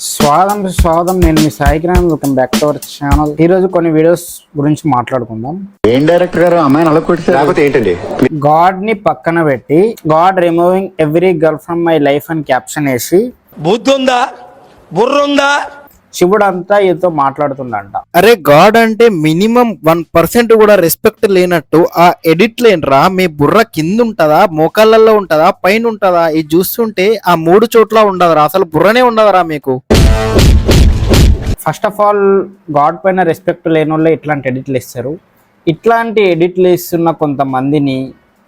స్వాగతం నేను మీ Saikiran. Welcome back to our channel. ఈ రోజు కొన్ని వీడియోస్ గురించి మాట్లాడుకుందాం. ఏం డైరెక్టర్ గారు అమ్మాయిని అలా కొట్టారు? లేకపోతే ఏంటండి? గాడ్ ని పక్కన పెట్టి God removing every girl from my life అని క్యాప్షన్ వేసి బుద్ధుందా బుర్రుందా శివుడు అంతా ఈతో మాట్లాడుతుండంట. అరే గాడ్ అంటే మినిమం 1% కూడా రెస్పెక్ట్ లేనట్టు ఆ ఎడిట్ లేనరా. మీ బుర్ర కింద ఉంటదా, మోకాళ్ళల్లో ఉంటదా, పైన ఉంటదా? ఇది చూస్తుంటే ఆ 3 చోట్ల ఉండదురా, అసలు బుర్రనే ఉండదురా మీకు. ఫస్ట్ ఆఫ్ ఆల్ గాడ్ పైన రెస్పెక్ట్ లేని వాళ్ళు ఇట్లాంటి ఎడిట్లు ఇస్తారు. ఇట్లాంటి ఎడిట్లు ఇస్తున్న కొంతమందిని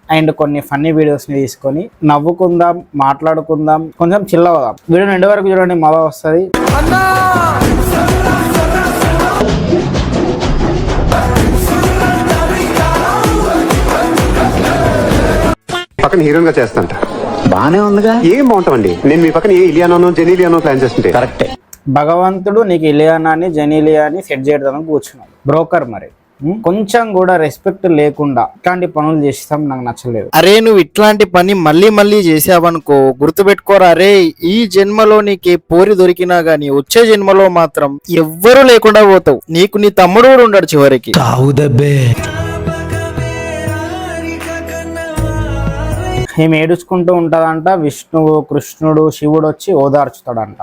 అండ్ కొన్ని ఫన్నీ వీడియోస్ని తీసుకొని నవ్వుకుందాం, మాట్లాడుకుందాం, కొంచెం చిల్ అవుదాం. వీడియో ఎండ్ వరకు చూడండి, మజా వస్తుంది. పక్కన హీరోయిన్ గా చేస్తాంట. బానే ఉందిగా. ఏం బాగుంటామండి. నేను మీ పక్కన ఏ ఇలియానో జెనీలియానో ప్లాన్ చేస్తుంటే కరెక్టే. భగవంతుడు నీకు ఇలియానాని జెనీలియాని సెట్ చేయడానికి కూర్చున్నాడు. బ్రోకర్ మరి కొంచెం కూడా రెస్పెక్ట్ లేకుండా ఇట్లాంటి పనులు చేస్తాం, నాకు నచ్చలేదు. అరే నువ్వు ఇట్లాంటి పని మళ్ళీ మళ్ళీ చేసావనుకో, గుర్తుపెట్టుకోరా. అరే ఈ జన్మలో నీకు పోరి దొరికినా గానీ వచ్చే జన్మలో మాత్రం ఎవ్వరూ లేకుండా పోతావు. నీకు నీ తమ్ముడు కూడా ఉండడు చివరికి. ఏం ఏడుచుకుంటూ ఉంటదంట. విష్ణువు, కృష్ణుడు, శివుడు వచ్చి ఓదార్చుతాడంట.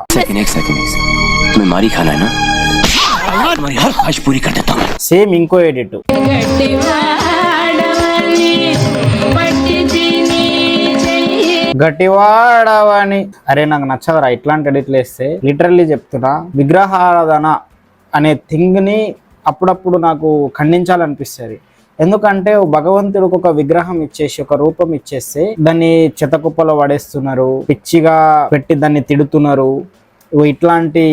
సేమ్ ఇంకో ఎడిట్. గట్టివాడవని. అరే నాకు నచ్చదురా ఇట్లాంటి ఎడిట్లు వేస్తే. లిటరల్లీ చెప్తున్నా, విగ్రహారాధన అనే థింగ్ ని అప్పుడప్పుడు నాకు ఖండించాలనిపిస్తుంది. ఎందుకంటే భగవంతుడికి ఒక విగ్రహం ఇచ్చేసి, ఒక రూపం ఇచ్చేస్తే దాన్ని చెత్తకుప్పలో పడేస్తున్నారు, పిచ్చిగా పెట్టి దాన్ని తిడుతున్నారు, ఇట్లాంటి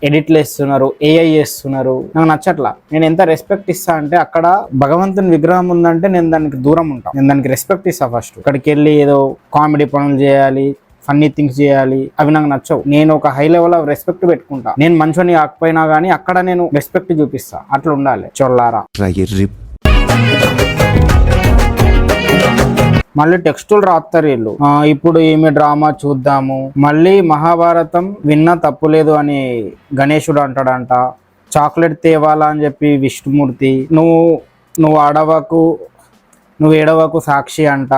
ఎడిట్లు వేస్తున్నారు, ఏఐ చేస్తున్నారు. నాకు నచ్చట్లా. నేను ఎంత రెస్పెక్ట్ ఇస్తా అంటే, అక్కడ భగవంతుని విగ్రహం ఉందంటే నేను దానికి దూరం ఉంటాను, నేను దానికి రెస్పెక్ట్ ఇస్తా. ఫస్ట్ అక్కడికి వెళ్ళి ఏదో కామెడీ పనులు చేయాలి, ఫన్నీ థింగ్స్ చేయాలి, అవి నాకు నచ్చవు. నేను ఒక హై లెవెల్ ఆఫ్ రెస్పెక్ట్ పెట్టుకుంటా. నేను మంచిని కాకపోయినా కానీ అక్కడ నేను రెస్పెక్ట్ చూపిస్తా. అట్లా ఉండాలి చొల్లారా. మళ్ళీ టెక్స్టులు రాస్తారు వీళ్ళు. ఇప్పుడు ఈమె డ్రామా చూద్దాము, మళ్ళీ మహాభారతం విన్నా తప్పులేదు అని గణేశుడు అంటాడంట. చాక్లెట్ తేవాలా అని చెప్పి విష్ణుమూర్తి, నువ్వు ఆడవకు, నువ్వు ఏడవకు సాక్షి అంట.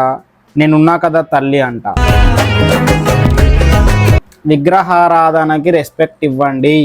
నేనున్నా కదా తల్లి అంట. విగ్రహారాధనకి రెస్పెక్ట్ ఇవ్వండి.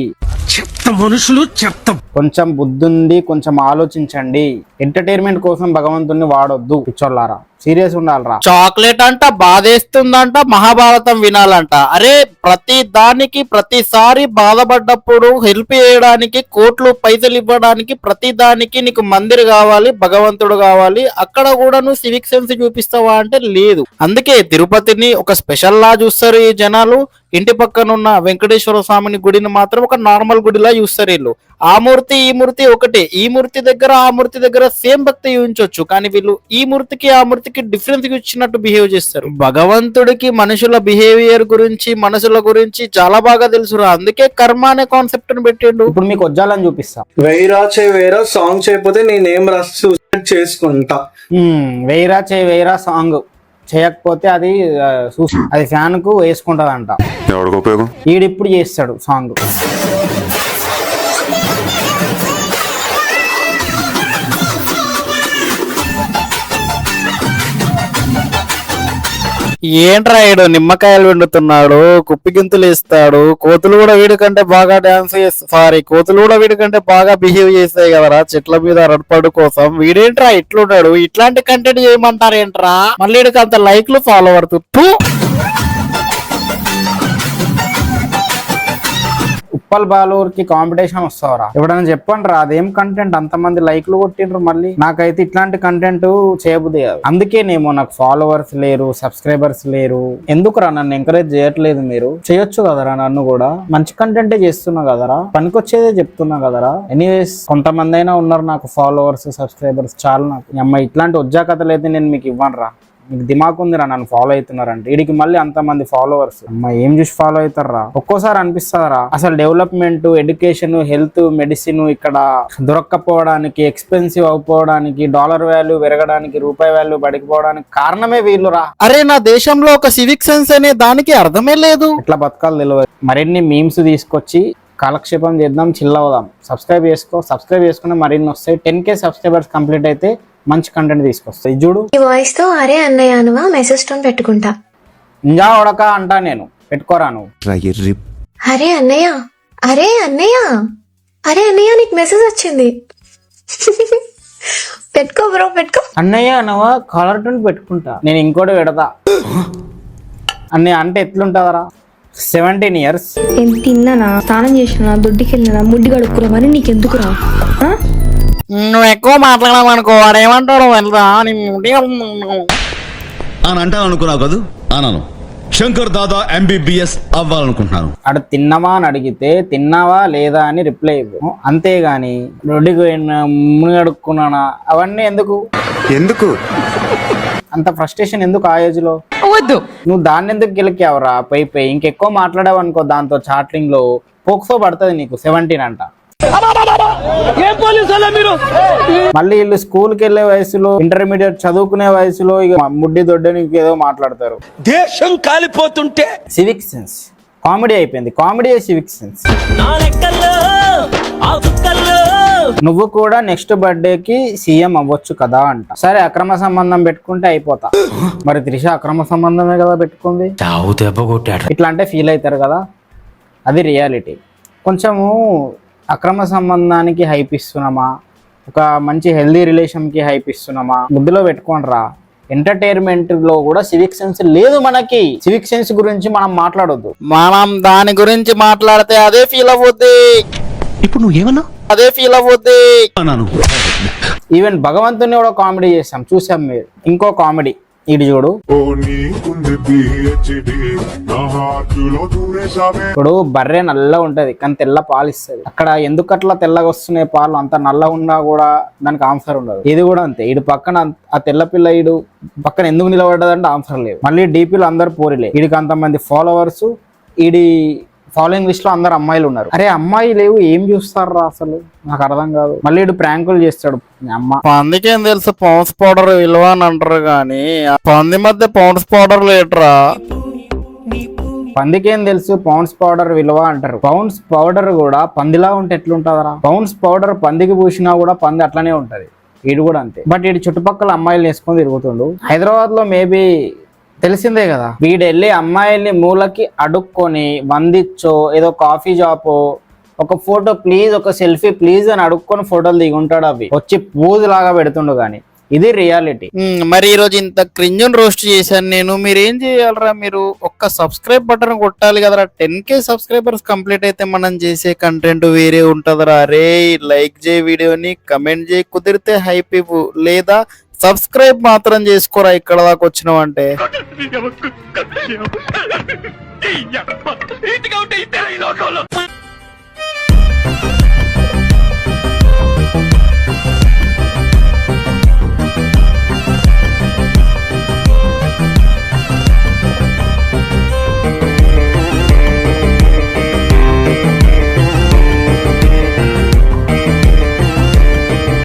మనుషులు చెప్తాం. కొంచెం బుద్ధుంది, కొంచెం ఆలోచించండి. ఎంటర్టైన్మెంట్ కోసం భగవంతుని వాడొద్దు పిచ్చోళ్ళారా. సీరియస్ ఉండాలరా. చాక్లెట్ అంట, బాధేస్తుందంట, మహాభారతం వినాలంట. అరే ప్రతి దానికి ప్రతిసారి బాధపడ్డప్పుడు హెల్ప్ చేయడానికి, కోట్లు పైసలు ఇవ్వడానికి, ప్రతి దానికి నీకు మందిర్ కావాలి, భగవంతుడు కావాలి. అక్కడ కూడా నువ్వు సివిక్ సెన్స్ చూపిస్తావా అంటే లేదు. అందుకే తిరుపతిని ఒక స్పెషల్ లా చూస్తారు ఈ జనాలు. ఇంటి పక్కన ఉన్న వెంకటేశ్వర స్వామిని గుడిని మాత్రం ఒక నార్మల్ గుడిలా చూస్తారు వీళ్ళు. ఆ మూర్తి ఈ మూర్తి ఒకటే. ఈ మూర్తి దగ్గర ఆ మూర్తి దగ్గర సేమ్ భక్తి చూపించవచ్చు, కానీ వీళ్ళు ఈ మూర్తికి ఆ మూర్తికి డిఫరెన్స్ ఇచ్చినట్టు బిహేవ్ చేస్తారు. భగవంతుడికి మనుషుల బిహేవియర్ గురించి, మనుషుల గురించి చాలా బాగా తెలుసురా. అందుకే కర్మ అనే కాన్సెప్ట్ ని పెట్టిండు. ఇప్పుడు మీకు వజ్జాలని చూపిస్తా. వేరా సాంగ్ చేయకపోతే నేనేం రాసి సూసైడ్ చేసుకుంటా. వేరా సాంగ్ చేయకపోతే అది ఫ్యాన్ కు వేసుకుంటదంట. ఈడిప్పుడు చేస్తాడు సాంగ్. ఏంట్రా ఈడు నిమ్మకాయలు వండుతున్నాడు, కుప్పి గింతులు ఇస్తాడు. కోతులు కూడా వీడికంటే బాగా డాన్స్ చేస్తాయి, కోతులు కూడా వీడికంటే బాగా బిహేవ్ చేస్తాయి కదరా చెట్ల మీద రడపడు కోసం. వీడేంట్రా ఇట్లున్నాడు. ఇట్లాంటి కంటెంట్ చేయమంటారేంట్రా? మళ్ళీ వీడికి అంత లైక్లు ఫాలోవర్స్. ఉప్పల్ బాలూర్కి కాంపిటీషన్ వస్తావరా? ఎవడైనా చెప్పండి రా, అదేం కంటెంట్ అంతమంది లైక్లు కొట్టిండ్రు. మళ్ళీ నాకైతే ఇట్లాంటి కంటెంట్ చేయబుద్ది కాదు. అందుకేనేమో నాకు ఫాలోవర్స్ లేరు, సబ్స్క్రైబర్స్ లేరు. ఎందుకురా నన్ను ఎంకరేజ్ చేయట్లేదు? మీరు చేయొచ్చు కదరా. నన్ను కూడా మంచి కంటెంటే చేస్తున్నా కదరా, పనికొచ్చేదే చెప్తున్నా కదరా. ఎనీవేస్ కొంతమంది అయినా ఉన్నారు నాకు ఫాలోవర్స్, సబ్స్క్రైబర్స్ చాలు నాకు. అమ్మ ఇట్లాంటి వజ్జా కథలు అయితే నేను మీకు ఇవ్వను రా. మీకు దిమాక్ ఉందిరా నన్ను ఫాలో అవుతున్నారంటే. వీడికి మళ్ళీ అంతమంది ఫాలోవర్స్, అమ్మ ఏం చూసి ఫాలో అవుతారా? ఒక్కోసారి అనిపిస్తారా అసలు డెవలప్మెంట్, ఎడ్యుకేషన్, హెల్త్, మెడిసిన్ ఇక్కడ దొరక్కపోవడానికి, ఎక్స్పెన్సివ్ అయిపోవడానికి, డాలర్ వాల్యూ పెరగడానికి, రూపాయి వాల్యూ పడిపోవడానికి కారణమే వీళ్ళురా. అరే నా దేశంలో ఒక సివిక్ సెన్స్ అనే దానికి అర్థమే లేదు. ఎట్లా బతకాలి తెలియదు. మరిన్ని మీమ్స్ తీసుకొచ్చి కాలక్షేపం చేద్దాం, చిల్ అవుదాం. సబ్స్క్రైబ్ చేసుకుని మరిన్ని వస్తాయి. 10K సబ్స్క్రైబర్స్ కంప్లీట్ అయితే మంచి కంటెంట్ తీసుకొస్తాయి. చూడు ఈ వాయిస్ తో అరే అన్నయ్య అనువా మెసేజ్ టోన్ పెట్టుకుంటా. ఇంజా ఉడక అంటా నేను, పెట్టుకోరా నువ్వు. అరే అన్నయ్య, అరే అన్నయ్య, అరే అన్నయ్య నీకు మెసేజ్ వచ్చింది. పెట్టుకో బ్రో, పెట్టుకో. అన్నయ్య అనవా కాలర్ టోన్ పెట్టుకుంటా. నేను ఇంకోటి పెడతా అన్నయ్య అంటే ఎట్లుంటుందరా? 17 years ఏం తిన్నానా, స్నానం చేసినా, దొడ్డికి వెళ్ళినా, ముడ్డి కడుక్కురా, మరి నీకెందుకురా? నువ్వు ఎక్కువ మాట్లాడమనుకో వాడు ఏమంటాడు వెళ్ళరా అని అంటాను అనుకున్నావు కదా, అన్నాను. శంకర్ దాదా MBBS అవ్వాలనుకుంటున్నాను. అక్కడ తిన్నావా అని అడిగితే తిన్నావా లేదా అని రిప్లై ఇవ్వు. అంతేగాని రొడ్డికి ముని అడుక్కున్నానా అవన్నీ ఎందుకు అంత ఫ్రస్ట్రేషన్ ఎందుకు ఆ ఏజ్ లో? వద్దు. నువ్వు దాన్ని ఎందుకు గెలికావురా? పై ఇంకెక్కువ మాట్లాడావు అనుకో దాంతో చాటింగ్ లో పోక్సో పడుతుంది నీకు. 17 అంట. మళ్ళీ వీళ్ళు స్కూల్కి వెళ్ళే వయసులో, ఇంటర్మీడియట్ చదువుకునే వయసులో ఇక ముడ్డి దొడ్డని ఏదో మాట్లాడతారు. దేశం కాలిపోతుంటే సివిక్ సెన్స్ కామెడీ అయిపోయింది. Comedy civic sense. నువ్వు కూడా నెక్స్ట్ బర్త్డేకి సీఎం అవ్వచ్చు కదా అంట. సరే అక్రమ సంబంధం పెట్టుకుంటే అయిపోతా. మరి త్రిష అక్రమ సంబంధమే కదా పెట్టుకుంది. ఇట్లా అంటే ఫీల్ అవుతారు కదా, అది రియాలిటీ. కొంచెము అక్రమ సంబంధానికి హైప్ ఇస్తున్నామా, ఒక మంచి హెల్దీ రిలేషన్కి హైప్ ఇస్తున్నామా, ముద్దులో పెట్టుకోండి రా. ఎంటర్టైన్మెంట్ లో కూడా సివిక్ సెన్స్ లేదు మనకి. సివిక్ సెన్స్ గురించి మనం మాట్లాడొద్దు. మనం దాని గురించి మాట్లాడితే అదే ఫీల్ అవ్వద్ది. ఇప్పుడు నువ్వు ఏమన్నా అదే ఫీల్ అవ్వద్ది అన్నాను. ఈవెన్ భగవంతుని కూడా కామెడీ చేస్తాం, చూసాం మీరు. ఇంకో కామెడీ ఇటు చూడు. ఇప్పుడు బర్రె నల్లగా ఉంటది కానీ తెల్ల పాలు ఇస్తుంది. అక్కడ ఎందుకు అట్లా తెల్లగా వస్తున్నాయి పాలు? అంత నల్లగా ఉన్నా కూడా దానికి ఆన్సర్ ఉండదు. ఇది కూడా అంతే. ఇటు పక్కన ఆ తెల్ల పిల్ల ఇడు పక్కన ఎందుకు నిలబడ్డదంటే ఆన్సర్ లేదు. మళ్ళీ డీపీలో అందరు పోరిలే. వీడికి అంతమంది ఫాలోవర్స్, ఈడి ఫాలోయింగ్ లిస్ట్ లో అందరు అమ్మాయిలు ఉన్నారు. అరే అమ్మాయి లేవు ఏం చూస్తారా అసలు? నాకు అర్థం కాదు. మళ్ళీ ఇటు ప్రాంకులు చేస్తాడు. అమ్మ పందికేం తెలుసు పౌన్స్ పౌడర్ విలువ అని అంటారు కానీ పంది మధ్య పౌన్స్ పౌడర్ లేటరా. పందికేం తెలుసు పౌండ్స్ పౌడర్ విలువ అంటారు. పౌండ్స్ పౌడర్ కూడా పందిలా ఉంటే ఎట్లుంటదరా? పౌండ్స్ పౌడర్ పందికి పూసినా కూడా పంది అట్లనే ఉంటది. వీడు కూడా అంతే. బట్ వీడు చుట్టుపక్కల అమ్మాయిలు వేసుకొని తిరుగుతుండు. హైదరాబాద్ లో మేబీ తెలిసిందే కదా. వీడు వెళ్ళి అమ్మాయిల్ని మూలకి అడుక్కొని వందిచ్చో ఏదో కాఫీ షాపో ఒక ఫోటో ప్లీజ్, ఒక సెల్ఫీ ప్లీజ్ అని అడుక్కొని ఫోటోలు దిగుంటాడు. అవి వచ్చి పూజ లాగా పెడుతుండు. కానీ ఇది రియాలిటీ. మరి ఈ రోజు ఇంత క్రింజన్ రోస్ట్ చేశాను నేను. మీరు ఏం చేయాలరా? మీరు ఒక్క సబ్స్క్రైబ్ బటన్ కొట్టాలి కదరా. 10K సబ్స్క్రైబర్స్ కంప్లీట్ అయితే మనం చేసే కంటెంట్ వేరే ఉంటదరా. రే లైక్ చేయి వీడియోని, కమెంట్ చేయి, కుదిరితే హైప్ ఇవ్వు, లేదా సబ్స్క్రైబ్ మాత్రం చేసుకోరా. ఇక్కడ దాకా వచ్చినావు అంటే